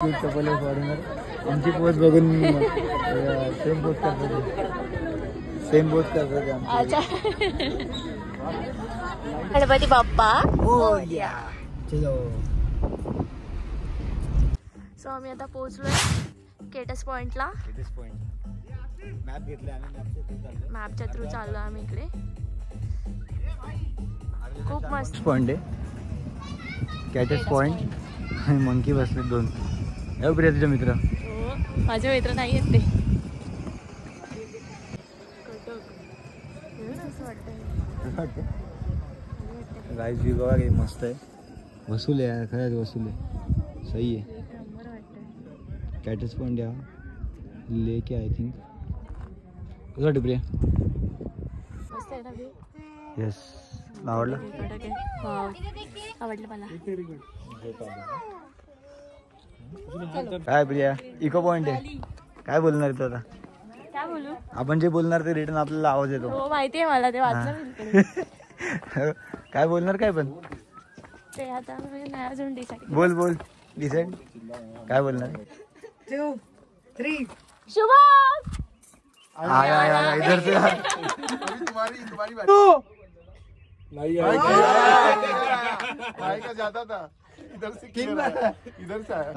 आमची पोस्ट बघून same post करतात गणपती बाप्पा मोरया. चलो. सो आम्ही आता पोहोचलोय केटस पॉइंटला. मॅप घेतला आम्ही, मॅपच्या थ्रू चाललो आम्ही इकडे. खूप मस्त पॉइंट आहे कॅटस पॉइंट. मंकी बसले दोन. प्रिया तुझे मित्र? माझे मित्र नाही आहेत ते. गाइस व्यू बघा किती मस्त आहे. वसूल आहे खरंच, वसूल आहे. सही आहे. कॅटस पॉइंट या लेक आहे आय थिंक. कसं वाटतं प्रिया? मस्त आहे ना व्यू. येस. आवडलं? आवडलं मला. काय प्रिया इको पॉइंट आहे. काय बोलणार तू आता? काय बोलू? आपण जे बोलणार ते रिटर्न आपल्याला आवाज येतो. हो माहिती आहे मला, ते वाचलं. काय बोलणार काय पण ते आता नाही अजून डिसाईड. बोल डिसाईड काय बोलणार? 2, 3 शुभम आया इधर से तुम्हारी नहीं का ज्यादा था इधर से आया.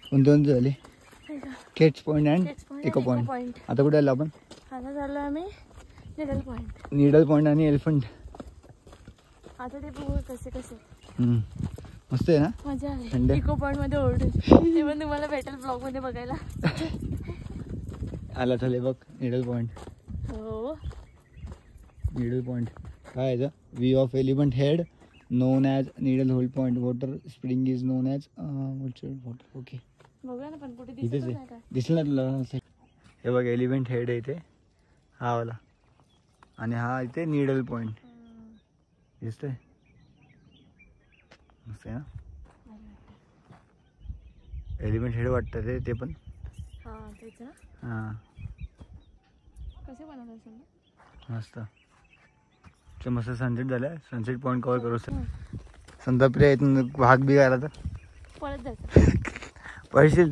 कोणते झाले? केट्स पॉइंट अँड इको पॉइंट. आता कुठे आलो आपण? आता चाललो आम्ही निडल पॉइंट. निडल पॉइंट आणि एलिफंट. आता ते बघू कसे मस्त आहे ना. मजा थंड. आली. इको पॉइंट मध्ये ओरडून ते पण तुम्हाला भेटेल ब्लॉग मध्ये बघायला. आला चालेल बघ निडल पॉइंट. हो निडल पॉइंट काय आहे? View of elephant head known as needle hole point. Water spring is known as water. Okay बघूया ना, पण कुठे इथेच दिसत आहे. नाही का? दिसलं ना तुला? हे बघ एलिफंट हेड आहे इथे, हा वाला. आणि हा इथे निडल पॉइंट दिसतंय. मस्त आहे ना. एलिफंट हेड वाटतं ते पण. हा तेच ना. हां कसे बनवलं असेल? मस्त. मस्त सनसेट झालं. सनसेट पॉईंट कव्हर करू सर. संताप्रिया इथून वाघ बी गायला तर परत जायचं. पळशील.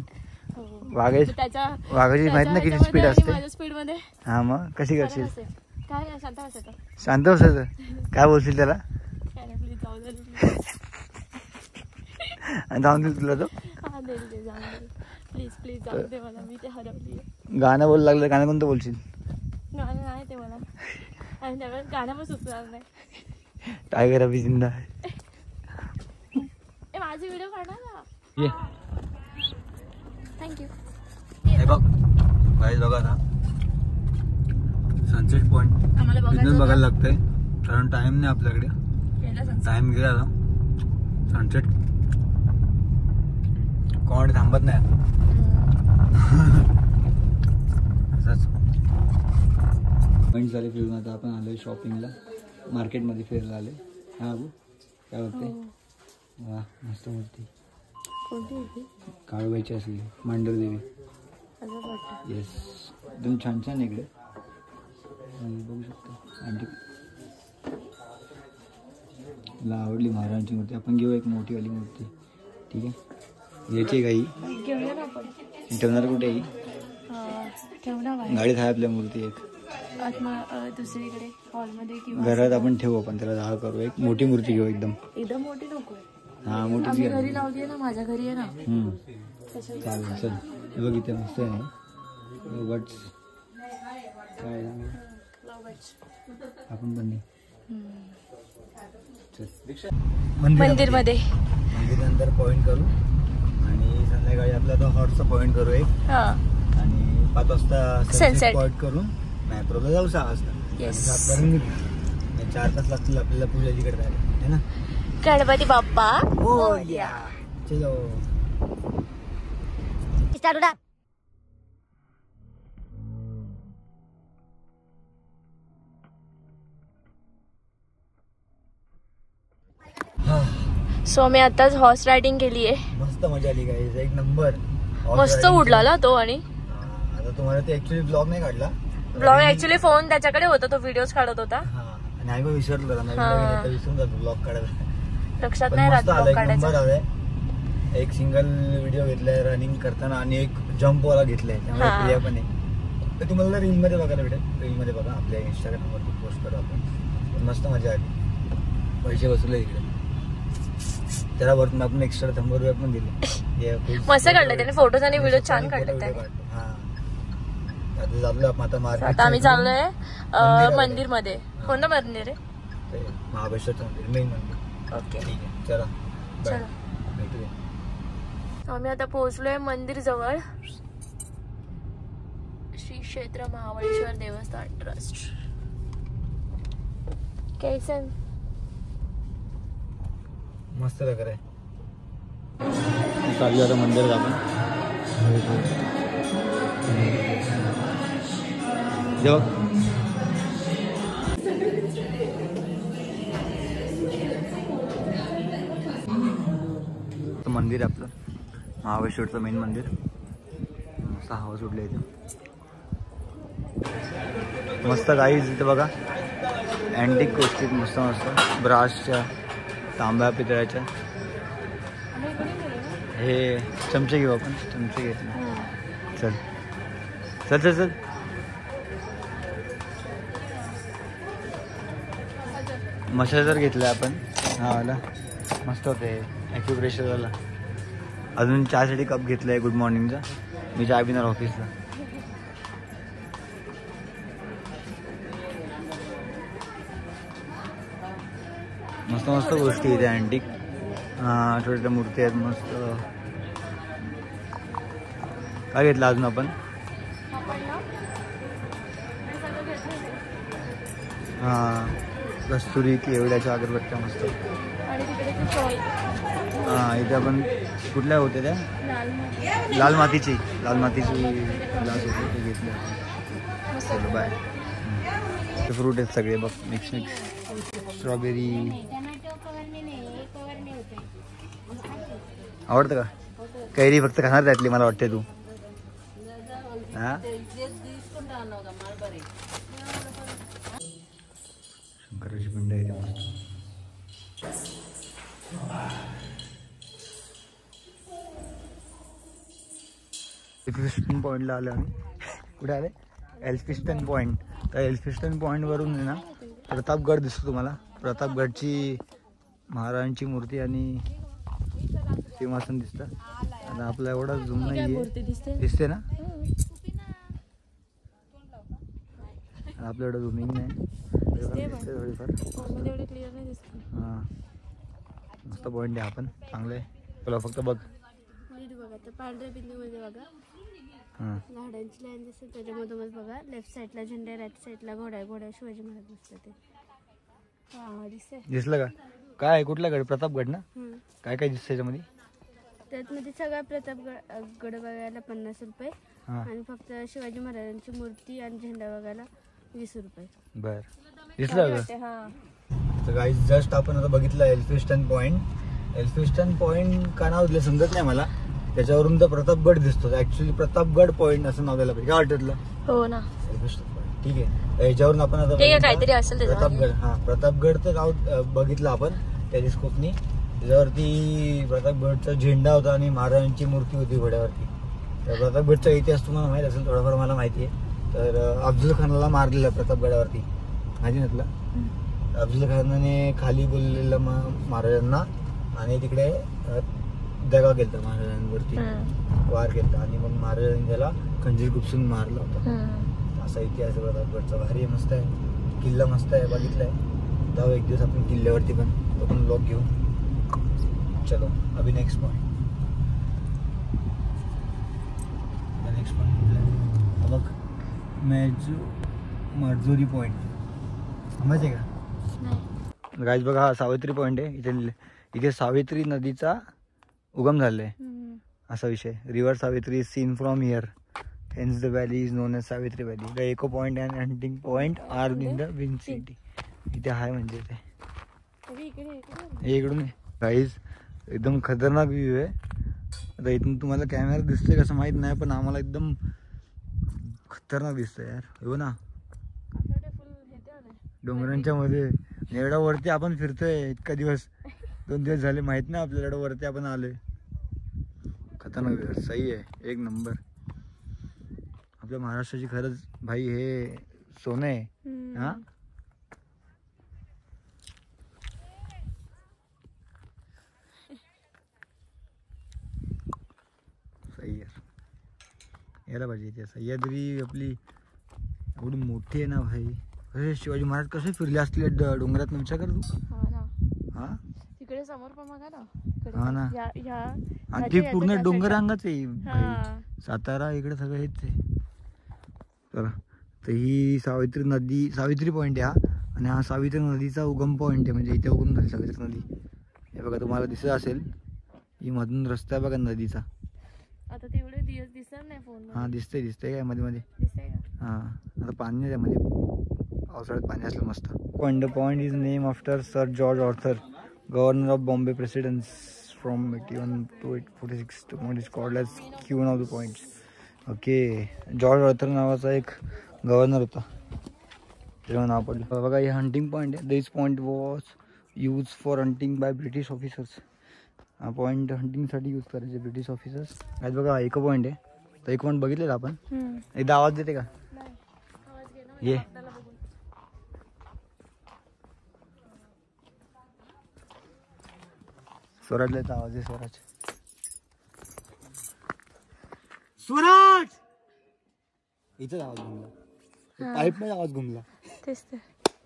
वाघाची माहित ना किती स्पीड असते. माझ्या स्पीड मध्ये. हा मग कशी करशील? काय नाही, शांत बसायचं. शांत बसायचं. काय बोलशील त्याला? काय नाही, प्लीज जाऊ दे. आणि जाऊन देईल तुला तो. हा दे जाऊ दे. प्लीज जाऊ दे मला, मी ते हरवली. गाणं बोल लागलं. गाणं कोणतं बोलशील? गाणं नाही ते मला, आणि त्यावेळेस गाणं पण सुचणार नाही. टायगर अभी जिंदा है. माझे व्हिडिओ काढा ना. ये थँक्यू. हे बघ गाईस बघा ना सनसेट पॉइंट आम्हाला बघायला लागतंय कारण टाइम नाही आपल्याकडे. टाइम गेला ना. सनसेट कोण थांबत नाही. असंच पॉइंट झाले फिरून. आता आपण आलोय शॉपिंगला, मार्केटमध्ये फिरायला आले. हा बाबू काय बघते? वा मस्त मूर्ती. कोणती होती? काळूबाईची असली मांडरदेवी. येस एकदम छान छान इकडे बघू शकतो. आणखी मला आवडली महाराजांची मूर्ती. आपण घेऊ एक मोठीवाली मूर्ती. ठीक आहे याची काही ठेवणार कुठे ही? गाडीत आहे आपल्या मूर्ती एक. दुसरीकडे हॉलमध्ये किंवा घरात आपण ठेवू. आपण त्याला जागा करू. एक मोठी मूर्ती घेऊ एकदम मोठी नको. हा मोठीच आम्ही घ्या. घरी लावली आहे ना, माझ्या घरी आहे ना. चालेल चल. हे बघ इथे मस्त आहे ना बट्स. काय आपण पण नाही. मंदिर मध्ये नंतर पॉइंट करू आणि संध्याकाळी आपला तो हॉटचा पॉइंट करू एक. आणि 5 वाजता सनसेट पॉइंट करून मॅप्रोला जाऊ 6 वाजता. 4 तास लागतील आपल्याला पूजाजीकडे जायला है ना. गणपती बाप्पा मोरया. चलो स्टार्ट. सो आम्ही आताच हॉर्स रायडिंग केली आहे. मस्त मजा आली गाईस. एक नंबर. मस्त उडला ना तो. आणि आता तुम्हाला ते ऍक्च्युली ब्लॉग नाही काढला. ब्लॉग ऍक्च्युली फोन त्याच्याकडे होता, तो व्हिडिओज काढत होता. आणि आम्ही विसरलो. विसरून जातो ब्लॉग काढायला. लक्षात नाही राहत ब्लॉग काढायचं. एक सिंगल व्हिडिओ घेतलाय रनिंग करताना आणि एक जम्प वाला घेतलाय, त्यामुळे हा. क्रिया पण आहे. तर तुम्हाला रील मध्ये बघायला भेटेल, रील मध्ये बघा, आपल्या इंस्टाग्रामवरती पोस्ट करू आपण. पण मस्त मजा आली, पैसे वसुले इकडे. त्याला वरतून आपण एक्स्ट्रा 100 रुपये पण दिले. मस्त काढलं त्याने फोटोज आणि व्हिडिओ छान काढले त्याने. हा आता चाललोय आपण आता मार्केट. आता आम्ही चाललोय मंदिर मध्ये. कोणतं मंदिर आहे? महाबळेश्वरचं मंदिर, मेन मंदिर. ओके ठीक आहे, चला बाय, चला. भेटूया. आम्ही आता पोहोचलोय मंदिर जवळ. श्री क्षेत्र महाबळेश्वर देवस्थान ट्रस्ट. कैसन मस्त प्रकार आहे. चालू आता मंदिरात आपण. जेव्हा मंदिर आहे आपलं महाबळेश्वरचं मेन मंदिर. मस्त हवा सुटली इथे, मस्त गाईज. इथे बघा अँटिक गोष्टी मस्त मस्त, ब्रासच्या, तांब्या, पितळ्याच्या. हे चमचे घेऊ आपण, चमचे घेतले. चल चल चल चल. मसाजर घेतलाय आपण, हा वाला मस्त होते ॲक्युप्रेशरवाला. अजून चहासाठी कप घेतलाय गुड मॉर्निंगचा. मी चहा पिणार ऑफिसला. मस्त मस्त गोष्टी इथे अँटिक. छोट्या छोट्या मूर्ती आहेत मस्त. काय घेतलं अजून आपण? हां कस्तुरी केवड्याच्या अगरबत्त्या मस्त. हां इथे आपण कुठल्या होत्या त्या? लाल मातीची ग्लास होते ते घेतले. चलो बाय. ते फ्रूट आहेत सगळे बघ, मिक्स स्ट्रॉबेरी. आवडतं का? कैरी फक्त खाणार त्यातली मला वाटते तू. हा शंकराची पिंड आहे मस्त. एल्फिस्टन पॉईंटला आलो आम्ही. कुठे आले? Elphinstone point. तर एल्फिस्टन पॉईंटवरून आहे ना प्रतापगड दिसतो तुम्हाला. प्रतापगडची महाराजांची मूर्ती आणि सिंहासन दिसतं. आता आपला एवढा झूम नाही आहे, दिसते ना आपलं एवढं झूमिंग नाही. थोडीफार हां मस्त पॉईंट आहे. आपण चांगलं आहे. तुला फक्त बघ पांढऱ्या बिंदूमध्ये बघा, हां झाडांची लाईन दिसते त्याच्यामधूनच बघा. लेफ्ट साईडला झेंडा, राईट साईडला घोडा शिवाजी महाराज दिसतं ते. हां दिसते. दिसलं का? काय कुठला गड? प्रतापगड ना. काय काय दिसतं त्याच्यामध्ये? त्यातमध्ये सगळा प्रतापगड बघायला 50 रुपये आणि फक्त शिवाजी महाराजांची मूर्ती आणि झेंडा बघायला 20 रुपये. बर दिसलं का? हां तर गाईज जस्ट आपण आता बघितलं एल्फिस्टन पॉईंट. एल्फिस्टन पॉईंट का नाव दिलं समजत नाही मला. त्याच्यावरून तर प्रतापगड दिसतो. ऍक्च्युली प्रतापगड पॉईंट असं नाव द्यायला पाहिजे. काय वाटतं तुला? हो ना. एल्फिस्टन पॉईंट ठीक आहे. याच्यावरून आपण आता काहीतरी असेल प्रतापगड. हां प्रतापगडचं नाव बघितलं आपण टेलिस्कोपनी. त्याच्यावरती प्रतापगडचा झेंडा होता आणि महाराजांची मूर्ती होती घोड्यावरती. तर प्रतापगडचा इतिहास तुम्हाला माहीत असेल, थोडाफार मला माहिती आहे. तर अफजल खानाला मारलेलं प्रतापगडावरती, माहिती ना तुला? अफजल खानाने खाली बोललेलं महाराजांना आणि तिकडे दगा केला महाराजांवरती, वार केला आणि मग महाराजांनी त्याला खंजीर खुपसून मारला होता. असा इतिहास आहे प्रतापगडचा. भारी मस्त आहे. किल्ला मस्त आहे, बघितलाय. जाऊ एक दिवस आपण किल्ल्यावरती पण, तो पण ब्लॉग घेऊ. चलो अभी नेक्स्ट पॉइंट. नेक्स्ट पॉइंट बघ, मर्जुरी पॉइंट. समजते का गाईज? बघा हा सावित्री पॉइंट आहे. इथे सावित्री नदीचा उगम झालाय असा विषय. River Savitri seen from here, hence the valley is known as Savitri valley. The echo point and ending point are in the wind city. इथे आहे म्हणजे ते इकडून गाईज एकदम खतरनाक व्ह्यू आहे. आता इथून तुम्हाला कॅमेरा दिसतोय कसं माहित नाही, पण आम्हाला एकदम खतरनाक दिसतंय यार. हो ना, डोंगरांच्या मध्ये एवढ्या वरती आपण फिरतोय. इतका दिवस 2 दिवस झाले माहित नाही आपल्याला एवढं वरती आपण आलोय. येताना वेळ सही आहे, एक नंबर. आपल्या महाराष्ट्राची खरंच भाई हे सोनं आहे. हा सही आहे, यायला पाहिजे इथे. सह्याद्री आपली एवढी मोठी आहे ना भाई. अरे शिवाजी महाराज कसे फिरले असले डोंगरात, विचार कर तू. हा तिकडे समोर पण बघा ना. हा ना, आणि ते पूर्ण डोंगर अंगाच आहे भाई. सातारा इकडे सगळं हेच आहे. चला, तर ही सावित्री नदी, सावित्री पॉईंट आहे हा. आणि हा सावित्री नदीचा उगम पॉईंट आहे, म्हणजे इथे उगम झाली सावित्री नदी. हे बघा तुम्हाला दिसत असेल, ही मधून रस्ता आहे बघा नदीचा. आता तेवढे दिवस दिसत नाही फोन. हा दिसतंय दिसतंय काय मध्ये मध्ये. दिसतंय का? हा आता पाणी आहे त्यामध्ये, पावसाळ्यात पाणी असलं मस्त. Point the point is name after sir George Arthur, governor of Bombay presidents from 81 to 846. The point is called as Queen of the Points. ओके, जॉर्ज ऑर्थर नावाचा एक गव्हर्नर होता, त्याच्यामुळे नाव पडलं. बघा हे हंटिंग पॉईंट आहे. This point was use for hunting by British officers. हा पॉईंट हंटिंगसाठी यूज करायचे ब्रिटिश ऑफिसर्स. आज बघा एक पॉईंट आहे, तर एक पॉईंट बघितलेला आपण. एकदा आवाज देते का? ये स्वराजला आवाज आहे, स्वराज स्वराज इथंच आवाज घुमला, पाईप मध्ये आवाज घुमला. तेच तर.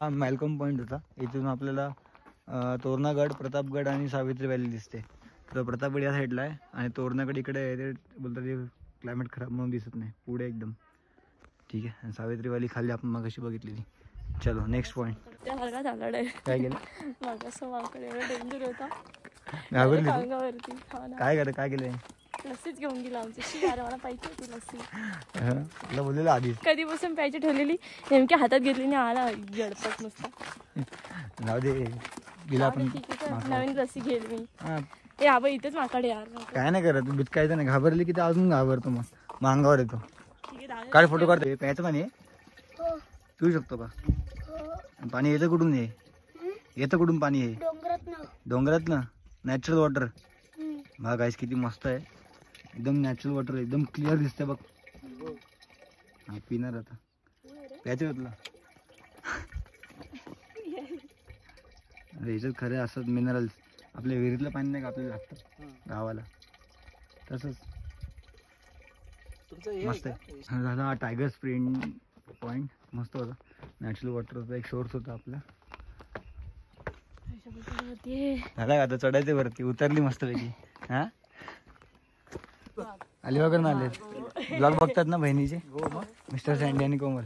हा मॅलकॉम पॉईंट होता. इथून आपल्याला तोरणागड, प्रतापगड आणि सावित्री व्हॅली दिसते. तर प्रतापगड या साईडला आहे आणि तोरणागड इकडे आहे. ते बोलतात ते क्लायमेट खराब म्हणून दिसत नाही पुढे एकदम. ठीक आहे, आणि सावित्री व्हॅली खाली आपण मगाशी बघितलेली. चलो नेक्स्ट पॉईंट. काय केलं? डेंजर होता. काय केलं? लस्सीच घेऊन गेला आमची. मला पाहिजे होती लस्सी. तुला बोललेलं आधीच, कधीपासून प्यायची ठेवलेली, नेमकी हातात घेतली आणि आला गडपट नुसता. जाऊ दे, गेला आपण नवीन लस्सी घेईल मी. ए आबा इथेच माकडे यार. काय नाही करत, बितकायचं नाही. घाबरली की ते अजून घाबरतो, मग अंगावर येतो. काय फोटो काढतो? प्यायचं पाणी पिऊ शकतो का? पाणी येतं कुठून? येतं कुठून पाणी? हे डोंगरात ना, नॅचरल वॉटर. बघा गाईस किती मस्त आहे, एकदम नॅचरल वॉटर, एकदम क्लिअर दिसतंय बघ. हा पिणार आता, प्यायचं का तुला? अरे याच्यात खरे असतात मिनरल्स. आपल्या विहिरीतलं पाणी नाही का आपल्याला लागतं गावाला, तसंच मस्त आहे. झाला हा टायगर स्प्रिंग पॉईंट, मस्त होता. नॅचरल वॉटरचा एक सोर्स होता आपला. झाला का आता चढायचं वरती? उतरली मस्त पैकी. हा अलिबागकडून आले, ब्लॉग बघतात ना बहिणीचे, मिस्टर सँडी आणि कोमल.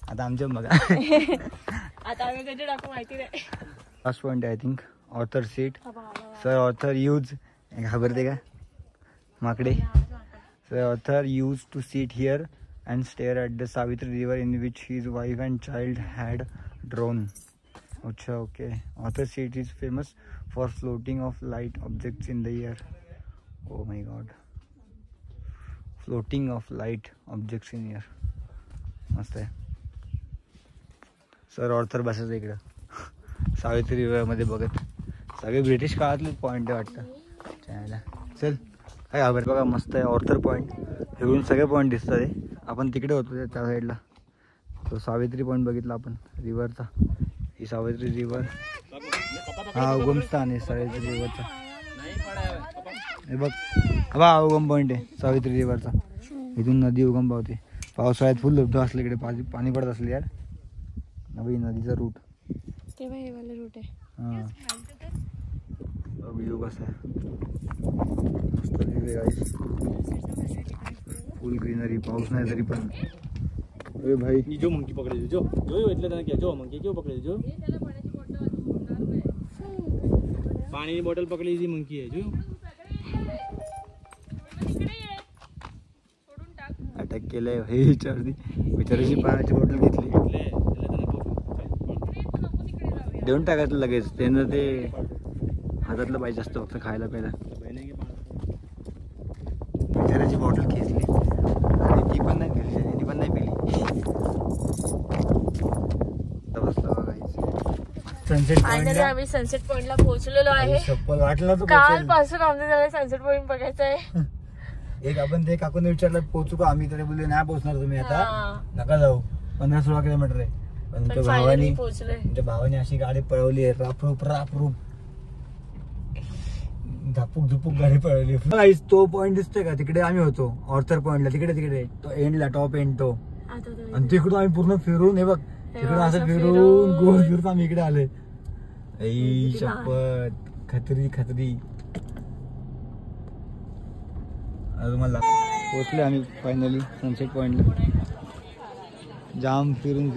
आता आमच्या बघा. आता आम्ही कधी टाकू माहिती नाही. Last point I think, Arthur seat. Sir Arthur use, घाबरते का माकडे? Sir Arthur use to seat here and stare at the Savitri river in which his wife and child had drowned. Acha, okay. Author seat is famous for floating of light objects in the air. Oh my god. Floating of light objects in air. मस्त आहे. Sir Arthur बसायचं इकडं Savitri river मध्ये बघत. सगळे British काळातले point वाटतं. चल काय घाबर. बघा मस्त आहे ऑर्थर पॉईंट. इकडून सगळे पॉईंट दिसतात आहे. आपण तिकडे होतो त्या साईडला, तो सावित्री पॉईंट बघितला आपण रिव्हरचा. ही सावित्री रिव्हर, हा उगमस्थान आहे सावित्री रिव्हरचा. हे बघ, हा उगम पॉईंट आहे सावित्री रिव्हरचा. इथून नदी उगम पावते. पावसाळ्यात फुल धबधबा असले इकडे, पाणी पडत असले यार. नवी नदीचा रूट रूट आहे. हां व्ह्यू कसा आहे मस्त गाईस. फुल ग्रीनरी, पाऊस नाही तरी पण. अरे भाई जो मंकी पकडले, जो इथलं त्यांना क्या, जो मंकी क्यों पकडले, जो पाणी बॉटल पकडी जी मंकी आहे. जो अटॅक केलंय हे विचारती, विचारायची पाण्याची बॉटल घेतली, देऊन टाकायचं लगेच. त्यांना ते हातातलं पाहिजे असतं फक्त खायला प्यायला. विचारायची बॉटल खेचली आणि ती पण नाही पिली, ती पण नाही पिली. फायनली आम्ही सनसेट पॉइंटला पोहोचलेलो आहे. वाटलं कालपासून आमचं सनसेट पॉइंट बघायचं आहे. एक आपण ते काकून विचारलं पोहोचू का आम्ही, तरी बोलले नाही पोहोचणार तुम्ही आता, नका जाऊ, 15-16 किलोमीटर आहे. पण तुमच्या भावाने अशी गाडी पळवली आहे, रापरूप धपूक धुपूक गाडी पळवली. तो पॉइंट दिसतोय का तिकडे आम्ही होतो, ऑर्थर पॉइंटला, तिकडे तो एंडला, टॉप एंड तो, आणि तिकडून आम्ही पूर्ण फिरून, हे बघ तिकडून असं फिरून गोल फिरून आम्ही इकडे आलोय. शपथ, खत्री. तुम्हाला पोचले आम्ही फायनली सनसेट पॉइंटला. जाम फिरून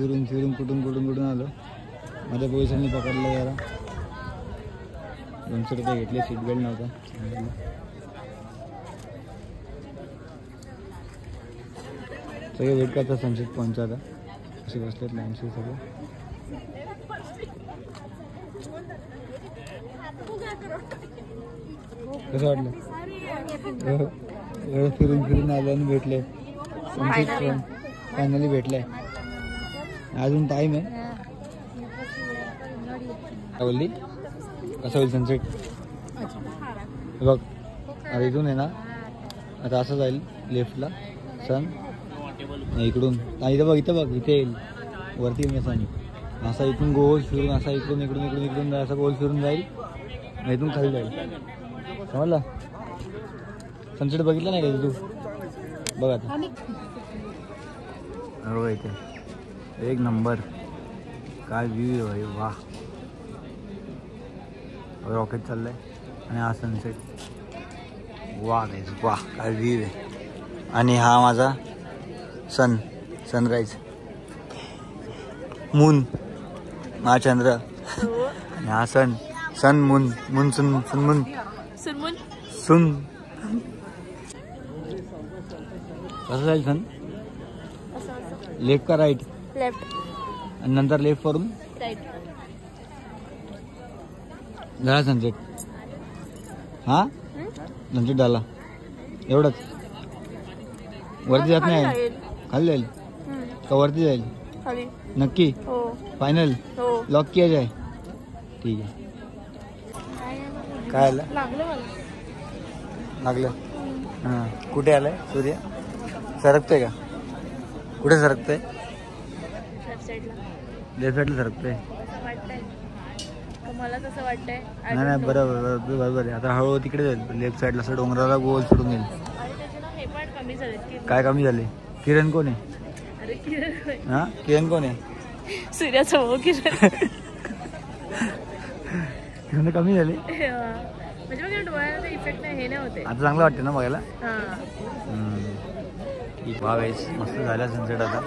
कुठून आलो. माझ्या पोलिसांनी पकडलं जरा, 200 रुपये घेतले, सीट बेल्ट नव्हता. सगळे वेट करतात सनसेट पॉइंटचा. आता असे बसलेत लाईनशी सगळे. कसं वाटलं? एवढं फिरून आलो आणि भेटले सनसेट पॉइंट, फायनली भेटले. अजून टाइम आहे. काय बोलली? कसं होईल सनसेट? बघ आता इथून आहे ना, आता असं जाईल लेफ्टला सन, इकडून इथं बघ इथे येईल वरती येईल सन. असा इथून गोल फिरून, असा इकडून असा गोल फिरून जाईल, इथून खाली जाईल. समजला? सनसेट बघितला नाही का तू? बघ आता, बघा इथे एक नंबर, काय व्ह्यू आहे भाई, वाह. रॉकेट चाललंय आणि हा सनसेट, वाह गाईज, वाह काय व्ह्यू आहे. आणि हा माझा सनराईज, मून, हा चंद्र, आणि हा सन मून कसं जाईल सन? लेफ्ट का राईट? लेफ्ट, आणि नंतर लेफ्ट वरून राईट. झाला सनसेट. हा सनसेट झाला, एवढंच. वरती जात नाही, खाली जाईल का वरती जाईल? नक्की? फायनल लॉक किया जाए? ठीक आहे. काय आलं? लागलं. हां, कुठे आलंय सूर्य? सरकतोय का? कुठे सरकतोय? लेफ्ट साईडला सरकतोय. मला तसं वाटतंय. नाही बरोबर आहे. आता हळूहळू तिकडे जाईल, लेफ्ट साईडला असं डोंगराला गोल सोडून येईल. काय कमी झाले? किरण कोण आहे? अरे किरण, हा किरण कोण आहे? सूर्याचा भाऊ किरण. किरण कमी झाले म्हणजे बघ डोळ्याला इफेक्ट नाही, हे नाही होते. आता चांगलं वाटतं ना बघायला. गाईस मस्त झाला सनसेट. आता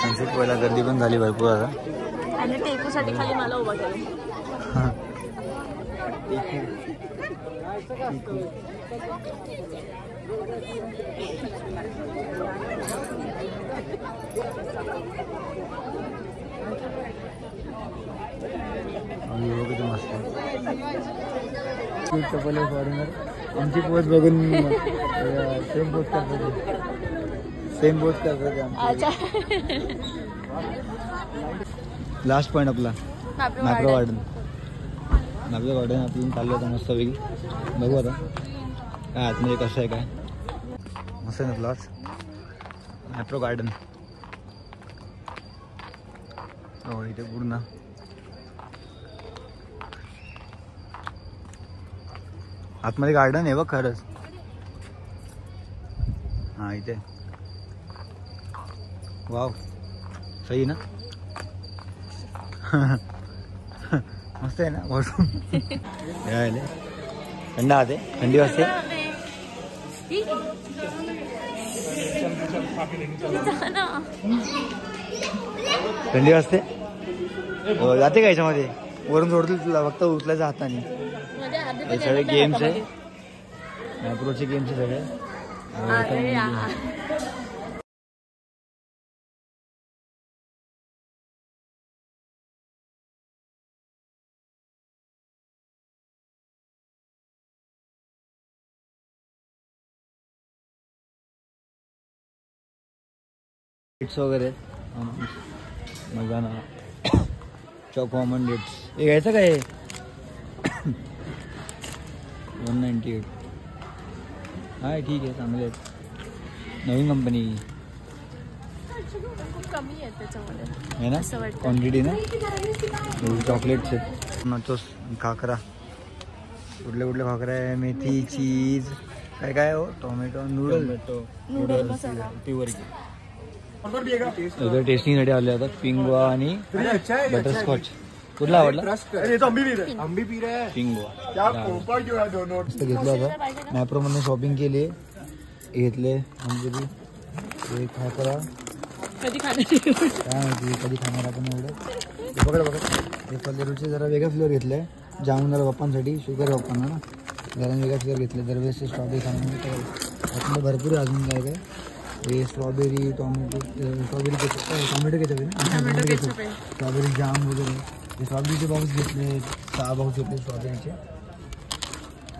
सनसेट पहिला गर्दी पण झाली भरपूर आता. आणि टेकूसाठी खाली मला उभा केलं. किती मस्त चपल फॉरेनर. आमची पोच बघून सेम पोच करतात. लास्ट पॉईंट आपला मॅप्रो गार्डन. आपण चाललो होतं मस्त वेगळी. बघू आता काय आतमध्ये कसं आहे, काय मस्त आहे ना प्लॉट्स. मॅप्रो गार्डन हो इथे पूर्ण. आतमध्ये गार्डन आहे बघ खरंच. हां इथे वाव, सही ना. मस्त आहे ना वॉशरूम. थंड आते, थंडी वाजते. थंडी वाजते. जाते का याच्यामध्ये? वरून सोडतील तुला, फक्त उचलायचं हाताने. हे सगळे गेम्स आहे, मॅप्रोचे गेम्स आहे सगळे. डेट्स वगैरे मजा ना. चॉक कॉमन डेट्स हे घ्यायचं काय? 198 हाय ठीक आहे, चांगले आहेत, नवीन कंपनी खूप कमी आहे त्याच्यामध्ये आहे ना, असं वाटतं. क्वांटिटी ना. चॉकलेट्स आहेत, नचोस, खाकरा, कुठले कुठले खाकरा आहे, मेथी, चीज, काय काय हो, टोमॅटो, नूडल, नूडल मसाला इकडे टेस्टिंगसाठी आले होतात पिंगवा आणि बटरस्कॉच. कुठला आवडला? पिंगवा घेतला होता, मॅप्रोमधून शॉपिंग केली, घेतले आमचे एक खाकरा. कधी खाण्याची काय माहिती कधी खाणार आपण एवढं. हे पकड हे पल्लेरूचे जरा वेगळा फ्लेवर घेतलाय, जामून जरा पप्पांसाठी, शुगर पप्पांना ना, जरा वेगळा फ्लेवर घेतले. दरवेळेस स्ट्रॉबेरी खाण्यामध्ये आपल्याला भरपूर अजून काय काय हे strawberry, tomato, strawberry ketchup, tomato ketchup आहे ना, स्ट्रॉबेरी जाम वगैरे. हे स्ट्रॉबेरीचे बॉक्स घेतले, 6 बॉक्स घेतले स्ट्रॉबेरीचे.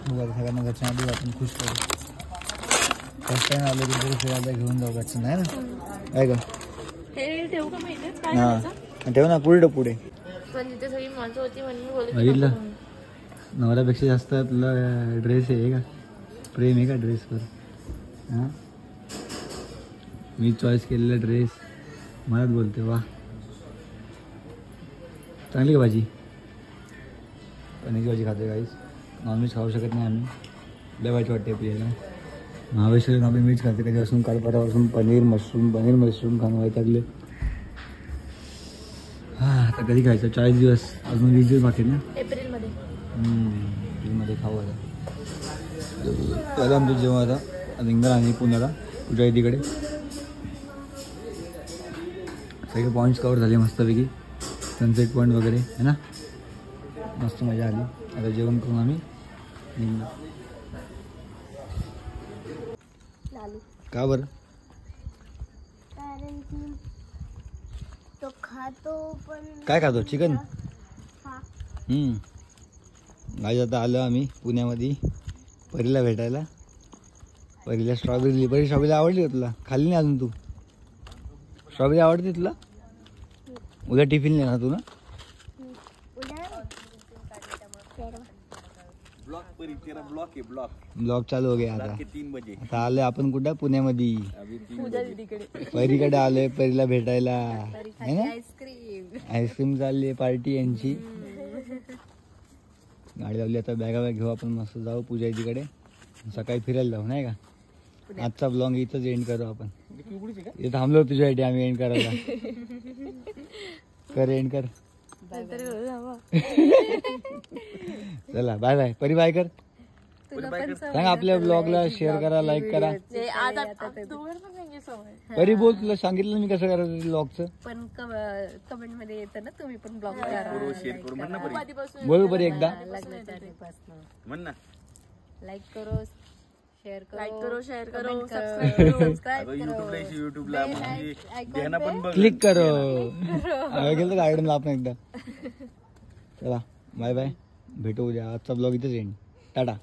बघा सगळ्यांना घरच्या आधी आपण खुश करू. फर्स्ट टाइम आलो की फिरायला घेऊन जाऊ घरचं, नाही ना काय का. हे ठेवू का माहिती हां ठेव ना, पुढे पुढे. पण तिथे सगळी माणसं होती म्हणून बोलले बघितलं, नवऱ्यापेक्षा जास्त तुला ड्रेस आहे का, प्रेम आहे का ड्रेसवर. हां मी चॉईस केलेला ड्रेस मलाच बोलते वा. चांगली का भाजी, पनीरची भाजी खाते काहीच. नॉनव्हेज खाऊ शकत नाही आम्ही, लय वाईट वाटते आपल्याला. महाबळेश्वरून आपण मीच खाते कधीपासून, काल परवापासून पनीर मशरूम खाणं वैतागले. हां आता कधी खायचं, 40 दिवस अजून 20 दिवस बाकी ना, एप्रिलमध्ये. एप्रिलमध्ये खाऊ आता. पहिलं आमचं जेव्हा आता रिंगण आणि पुण्याला तुझ्या तिकडे सगळे पॉईंट्स कवर झाले मस्तपैकी, सनसेट पॉईंट वगैरे है ना, मस्त मजा आली. आता जेवण करून आम्ही निघणार. का बरं? कारण की तो खातो पण काय खातो, चिकन? आज आता आलो आम्ही पुण्यामध्ये परीला भेटायला. परीला स्ट्रॉबेरी दिली. परी स्ट्रॉबेरी आवडली का तुला? खाल्ली नाही अजून तू? स्ट्रॉबेरी आवडते तुला? उद्या टिफिन नेणार तू ना? ब्लॉग चालू हो गया आता. 3 बजे आता आलोय आपण कुठं, पुण्यामध्ये परीकडे आलोय, परीला भेटायला है ना. आईस्क्रीम चालली आहे पार्टी यांची. गाडी लावली आता, बॅगा घेऊ आपण, मस्त जाऊ पूजा तिकडे, सकाळी फिरायला जाऊ नाही का. आजचा ब्लॉग इथंच एंड करू आपण. इथं थांबलो तुझ्यासाठी आम्ही एंड करायला. कर एंड कर. चला बाय बाय. परी बाय कर. सांग आपल्या ब्लॉगला शेअर करा, लाईक करा. परी बोल, तुला सांगितलं मी कसं करायचं ब्लॉगचं. पण कमेंट मध्ये येतं ना, तुम्ही पण ब्लॉग करा, शेअर करू म्हण ना परी. बोल बरी एकदा. म्हण ना. लाईक करो, शेअर करो, युट्यूबला ध्याना पण बघ. क्लिक करो. गेलं तर आयडनला आपण एकदा. चला बाय बाय, भेटू उद्या. आजचा ब्लॉग इथेच एंड. टाटा.